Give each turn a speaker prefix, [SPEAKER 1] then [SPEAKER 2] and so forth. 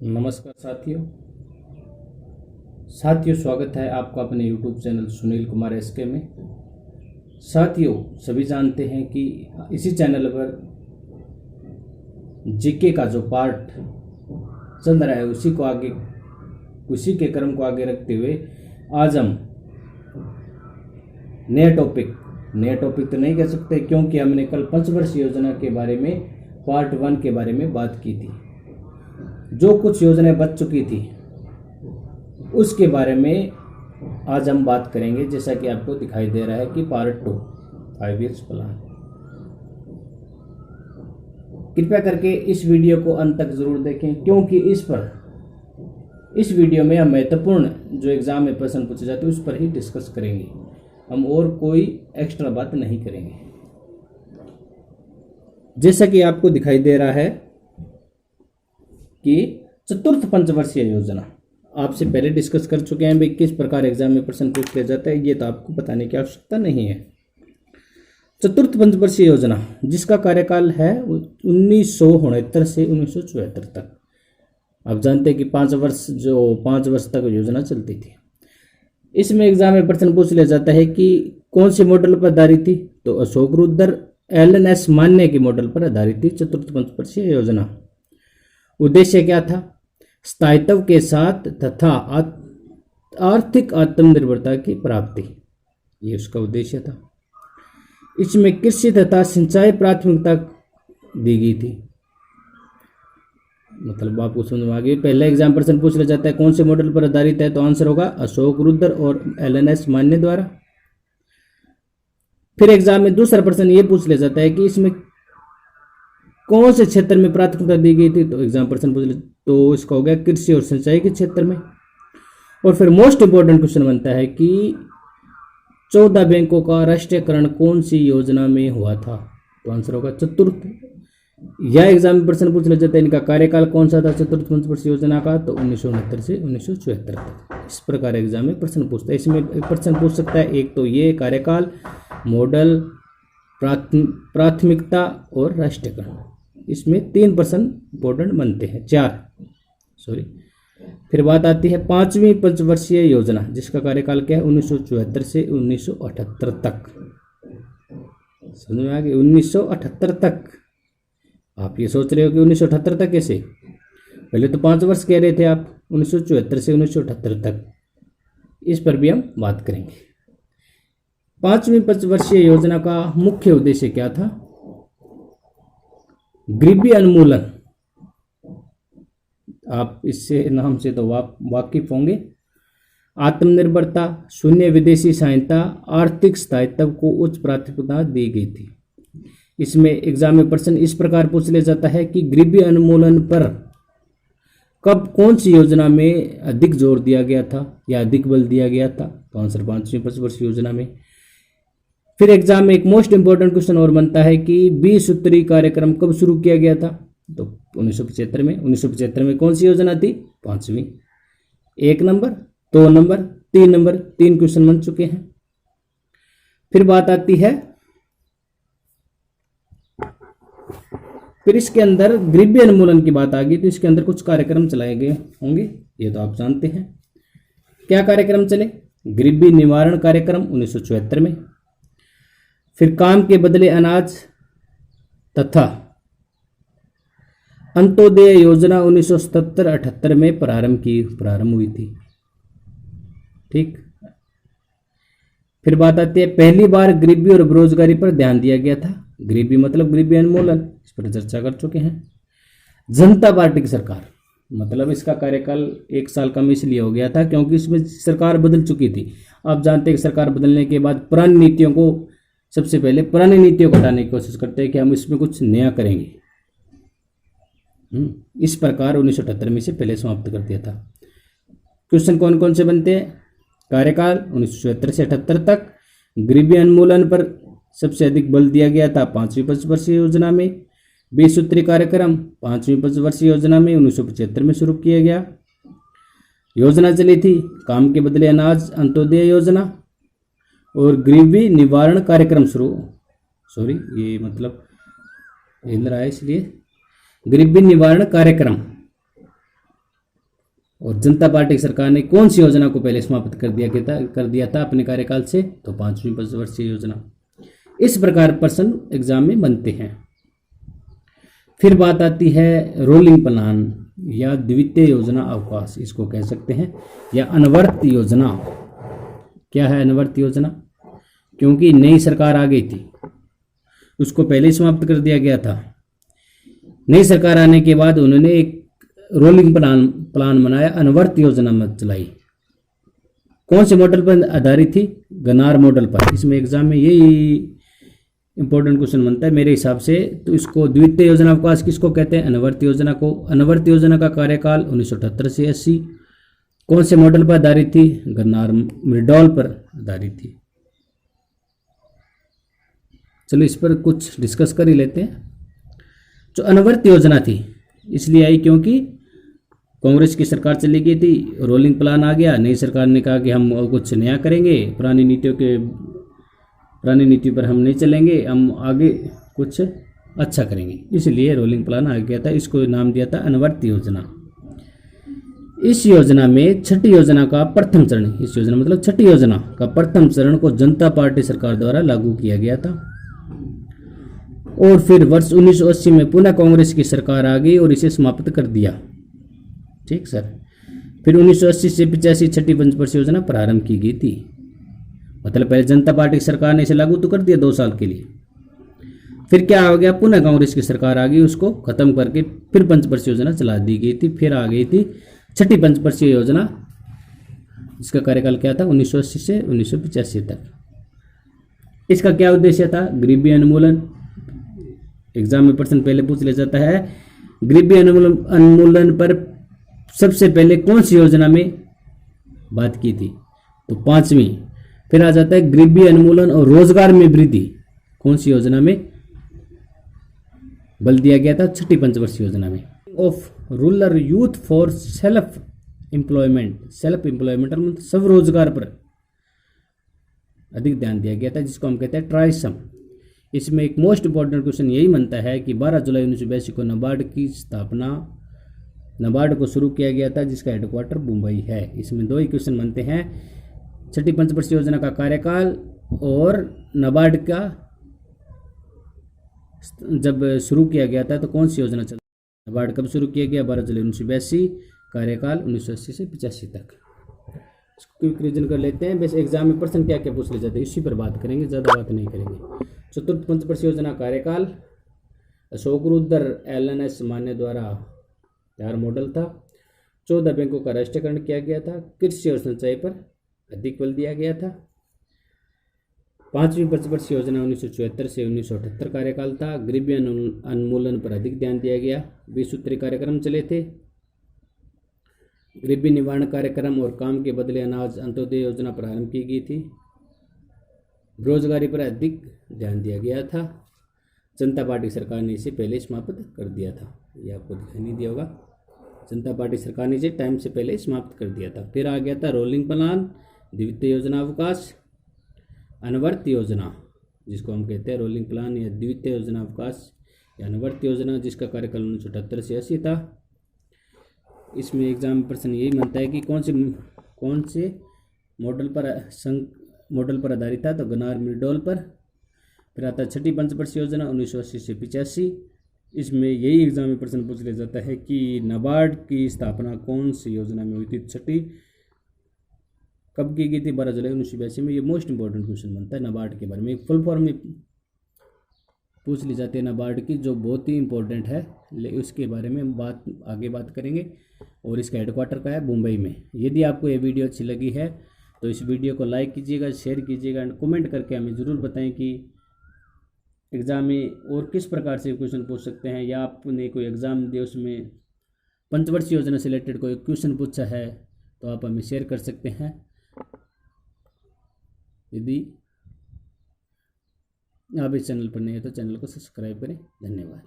[SPEAKER 1] नमस्कार साथियों स्वागत है आपका अपने YouTube channel Sunil Kumar SK में। साथियों, सभी जानते हैं कि इसी चैनल पर जीके का जो पार्ट चल रहा है उसी के क्रम को आगे रखते हुए आज हम नया टॉपिक तो नहीं कह सकते, क्योंकि हमने कल पंचवर्षीय योजना के बारे में पार्ट 1 के बारे में बात की थी। जो कुछ योजनाएं बच चुकी थी उसके बारे में आज हम बात करेंगे। जैसा कि आपको दिखाई दे रहा है कि पार्ट 2 5 ईयर्स प्लान। कृपया करके इस वीडियो को अंत तक जरूर देखें, क्योंकि इस वीडियो में हम महत्वपूर्ण जो एग्जाम में प्रश्न पूछे जाते हैं उस पर ही डिस्कस करेंगे। हम और कोई एक्स्ट्रा बात नहीं करेंगे। जैसा कि आपको दिखाई दे रहा है कि चतुर्थ पंचवर्षीय योजना आपसे पहले डिस्कस कर चुके हैं। भाई किस प्रकार एग्जाम में प्रश्न पूछ लिया जाता है ये तो आपको बताने की आवश्यकता नहीं है। चतुर्थ पंचवर्षीय योजना जिसका कार्यकाल है 1969 से 1974 तक। आप जानते हैं कि 5 वर्ष तक योजना चलती थी। इसमें एग्जाम में प्रश्न पूछ लिया जाता है कि कौन से मॉडल पर आधारित थी, तो अशोक रुद्र LNS मान्य के मॉडल पर आधारित थी चतुर्थ पंचवर्षीय योजना। उद्देश्य क्या था? स्थायित्व के साथ तथा आर्थिक आत्मनिर्भरता की प्राप्ति, ये उसका उद्देश्य था। इसमें कृषि तथा सिंचाई प्राथमिकता दी गई थी। मतलब आपको समझ में आ गई। पहला एग्जाम प्रश्न पूछ लिया जाता है कौन से मॉडल पर आधारित है, तो आंसर होगा अशोक रुद्र और LNS मान्य द्वारा। फिर एग्जाम में दूसरा प्रश्न ये पूछ लिया जाता है कि इसमें कौन से क्षेत्र में प्राथमिकता दी गई थी, तो एग्जाम प्रश्न पूछ लिया तो इसका हो गया कृषि और सिंचाई के क्षेत्र में। और फिर मोस्ट इंपोर्टेंट क्वेश्चन बनता है कि 14 बैंकों का राष्ट्रीयकरण कौन सी योजना में हुआ था, तो आंसर होगा चतुर्थ। यह एग्जाम में प्रश्न पूछ लिया जाता है इनका कार्यकाल कौन सा था चतुर्थ पंचवर्षीय योजना का, तो 1969 से 1974 तक। इस प्रकार एग्जाम में प्रश्न पूछता है। इसमें प्रश्न पूछ सकता है एक तो ये कार्यकाल, मॉडल, प्राथमिकता और राष्ट्रीयकरण। इसमें 3 प्रश्न इंपोर्टेंट बनते हैं, 4 फिर बात आती है 5वीं पंचवर्षीय योजना जिसका कार्यकाल क्या है 1974 से 1978 तक। समझ में आ गई? 1978 तक। आप ये सोच रहे हो कि 1978 तक कैसे? पहले तो 5 वर्ष कह रहे थे आप, 1974 से 1978 तक। इस पर भी हम बात करेंगे। 5वीं पंचवर्षीय योजना का मुख्य उद्देश्य क्या था? गरीबी उन्मूलन। आप इससे नाम से तो वाकिफ होंगे। आत्मनिर्भरता, शून्य विदेशी सहायता, आर्थिक स्थायित्व को उच्च प्राथमिकता दी गई थी। इसमें एग्जाम में प्रश्न इस प्रकार पूछ लिया जाता है कि गरीबी उन्मूलन पर कब कौन सी योजना में अधिक जोर दिया गया था या अधिक बल दिया गया था, तो आंसर 5वीं पंचवर्षीय योजना में। फिर एग्जाम में एक मोस्ट इंपोर्टेंट क्वेश्चन और बनता है कि 20 सूत्री कार्यक्रम कब शुरू किया गया था, तो 1975 में। 1975 में कौन सी योजना थी? 5वीं। 1 नंबर, 2 नंबर, 3 नंबर, 3 क्वेश्चन बन चुके हैं। फिर बात आती है, फिर इसके अंदर गरीबी उन्मूलन की बात आ गई तो इसके अंदर कुछ कार्यक्रम चलाए गए होंगे, ये तो आप जानते हैं। क्या कार्यक्रम चले? गरीबी निवारण कार्यक्रम 1974 में। फिर काम के बदले अनाज तथा अंत्योदय योजना 1977-78 में प्रारंभ हुई थी। ठीक। फिर बात आती है पहली बार गरीबी और बेरोजगारी पर ध्यान दिया गया था। गरीबी मतलब गरीबी उन्मूलन, इस पर चर्चा कर चुके हैं। जनता पार्टी की सरकार, मतलब इसका कार्यकाल 1 साल कम इसलिए हो गया था क्योंकि इसमें सरकार बदल चुकी थी। आप जानते हैं कि सरकार बदलने के बाद पुरानी नीतियों को हटाने की कोशिश करते हैं कि हम इसमें कुछ नया करेंगे। इस प्रकार 1978 में से पहले समाप्त कर दिया था। क्वेश्चन कौन कौन से बनते हैं? कार्यकाल 1974 से 78 तक। गरीबी उन्मूलन पर सबसे अधिक बल दिया गया था 5वीं पंचवर्षीय योजना में। 20 सूत्री कार्यक्रम 5वीं पंचवर्षीय योजना में 1975 में शुरू किया गया। योजना चली थी काम के बदले अनाज अंत्योदय योजना और गरीबी निवारण कार्यक्रम ये मतलब हिल रहा है इसलिए गरीबी निवारण कार्यक्रम और जनता पार्टी की सरकार ने कौन सी योजना को पहले समाप्त कर दिया था अपने कार्यकाल से, तो 5वीं पंचवर्षीय योजना। इस प्रकार प्रश्न एग्जाम में बनते हैं। फिर बात आती है रोलिंग प्लान या द्वितीय योजना अवकाश, इसको कह सकते हैं, या अनवर्त योजना। क्या है अनवर्त योजना? क्योंकि नई सरकार आ गई थी, उसको पहले ही समाप्त कर दिया गया था। नई सरकार आने के बाद उन्होंने एक रोलिंग प्लान बनाया, अनवर्त योजना में चलाई। कौन से मॉडल पर आधारित थी? गनार मॉडल पर। इसमें एग्जाम में यही इंपॉर्टेंट क्वेश्चन बनता है मेरे हिसाब से। तो इसको द्वितीय योजना अवकाश किसको कहते हैं? अनवर्त योजना को। अनवर्त योजना का कार्यकाल 1978 से 80। कौन से मॉडल पर आधारित थी? गनार मृडॉल पर आधारित थी। चलो इस पर कुछ डिस्कस कर ही लेते हैं। जो अनवर्त योजना थी इसलिए आई क्योंकि कांग्रेस की सरकार चली गई थी, रोलिंग प्लान आ गया, नई सरकार ने कहा कि हम कुछ नया करेंगे, पुरानी नीति पर हम नहीं चलेंगे, हम आगे कुछ अच्छा करेंगे, इसलिए रोलिंग प्लान आ गया था। इसको नाम दिया था अनवर्त योजना। इस योजना में छठी योजना का प्रथम चरण, इस योजना मतलब छठी योजना का प्रथम चरण को जनता पार्टी सरकार द्वारा लागू किया गया था। और फिर वर्ष 1980 में पुनः कांग्रेस की सरकार आ गई और इसे समाप्त कर दिया। ठीक सर। फिर 1980 से 85 छठी पंचवर्षीय योजना प्रारंभ की गई थी। मतलब पहले जनता पार्टी की सरकार ने इसे लागू तो कर दिया 2 साल के लिए, फिर क्या हो गया, पुनः कांग्रेस की सरकार आ गई, उसको खत्म करके फिर पंचवर्षीय योजना चला दी गई थी। फिर आ गई थी छठी पंचवर्षीय योजना, इसका कार्यकाल क्या था? 1980 से 1985 तक। इसका क्या उद्देश्य था? गरीबी उन्मूलन। एग्जाम में प्रश्न पहले पूछ लिया जाता है, गरीबी उन्मूलन पर सबसे पहले कौन सी योजना में बात की थी? तो 5वीं। फिर आ जाता है गरीबी उन्मूलन और रोजगार में वृद्धि, कौन सी योजना में बल दिया गया था? छठी पंचवर्षीय योजना में। Of rural youth for self employment मतलब स्वरोजगार पर अधिक ध्यान दिया गया था, जिसको हम कहते हैं ट्राइसम। इसमें एक मोस्ट इंपॉर्टेंट क्वेश्चन यही बनता है कि 12 जुलाई 1982 को नाबार्ड को शुरू किया गया था, जिसका हेडक्वार्टर मुंबई है। इसमें 2 ही क्वेश्चन बनते हैं, छठी पंचवर्षीय योजना का कार्यकाल और नाबार्ड का जब शुरू किया गया था तो कौन सी योजना चल, नाबार्ड कब शुरू किया गया? 12 जुलाई 1982, कार्यकाल 1980 से 85 तक। इसको क्विक रिविजन कर लेते हैं। वैसे एग्जाम में प्रश्न क्या क्या पूछ ले जाते हैं इसी पर बात करेंगे, ज़्यादा बात नहीं करेंगे। चतुर्थ पंचवर्षीय योजना कार्यकाल, अशोक रुद्र LNS मान्य द्वारा तैयार मॉडल था। 14 बैंकों का राष्ट्रीयकरण किया गया था। कृषि और सिंचाई पर अधिक बल दिया गया था। 5वीं पंचवर्षीय योजना 1974 से 1978 कार्यकाल था। गरीबी उन्मूलन पर अधिक ध्यान दिया गया। 20 सूत्री कार्यक्रम चले थे। गरीबी निवारण कार्यक्रम और काम के बदले अनाज अंत्योदय योजना प्रारंभ की गई थी। बेरोजगारी पर अधिक ध्यान दिया गया था। जनता पार्टी सरकार ने इसे पहले समाप्त कर दिया था, ये आपको दिखाई नहीं दिया होगा, जनता पार्टी सरकार ने इसे टाइम से पहले समाप्त कर दिया था। फिर आ गया था रोलिंग प्लान, द्वितीय योजना अवकाश, अनवर्त योजना जिसको हम कहते हैं रोलिंग प्लान या द्वितीय योजना अवकाश या अनवर्त योजना, जिसका कार्यकाल 1978 से 80 था। इसमें एग्जाम में प्रश्न यही बनता है कि कौन से मॉडल पर आधारित था, तो गनार मृडॉल पर। फिर आता है छठी पंचवर्षीय योजना 1980 से 85। इसमें यही एग्जाम में प्रश्न पूछ लिया जाता है कि नाबार्ड की स्थापना कौन सी योजना में हुई थी? छठी कब की गई थी? 12 जुलाई 1982 में। ये मोस्ट इंपॉर्टेंट क्वेश्चन बनता है नाबार्ड के बारे में, फुल फॉर्म में पूछ ली जाती है नाबार्ड की, जो बहुत ही इंपॉर्टेंट है, उसके बारे में आगे बात करेंगे। और इसका हेडक्वार्टर का है मुंबई में। यदि आपको ये वीडियो अच्छी लगी है तो इस वीडियो को लाइक कीजिएगा, शेयर कीजिएगा एंड कमेंट करके हमें ज़रूर बताएं कि एग्ज़ाम में और किस प्रकार से क्वेश्चन पूछ सकते हैं, या आपने कोई एग्ज़ाम दिया उसमें पंचवर्षीय योजना से रिलेटेड कोई क्वेश्चन पूछा है तो आप हमें शेयर कर सकते हैं। यदि आप इस चैनल पर नहीं है तो चैनल को सब्सक्राइब करें। धन्यवाद।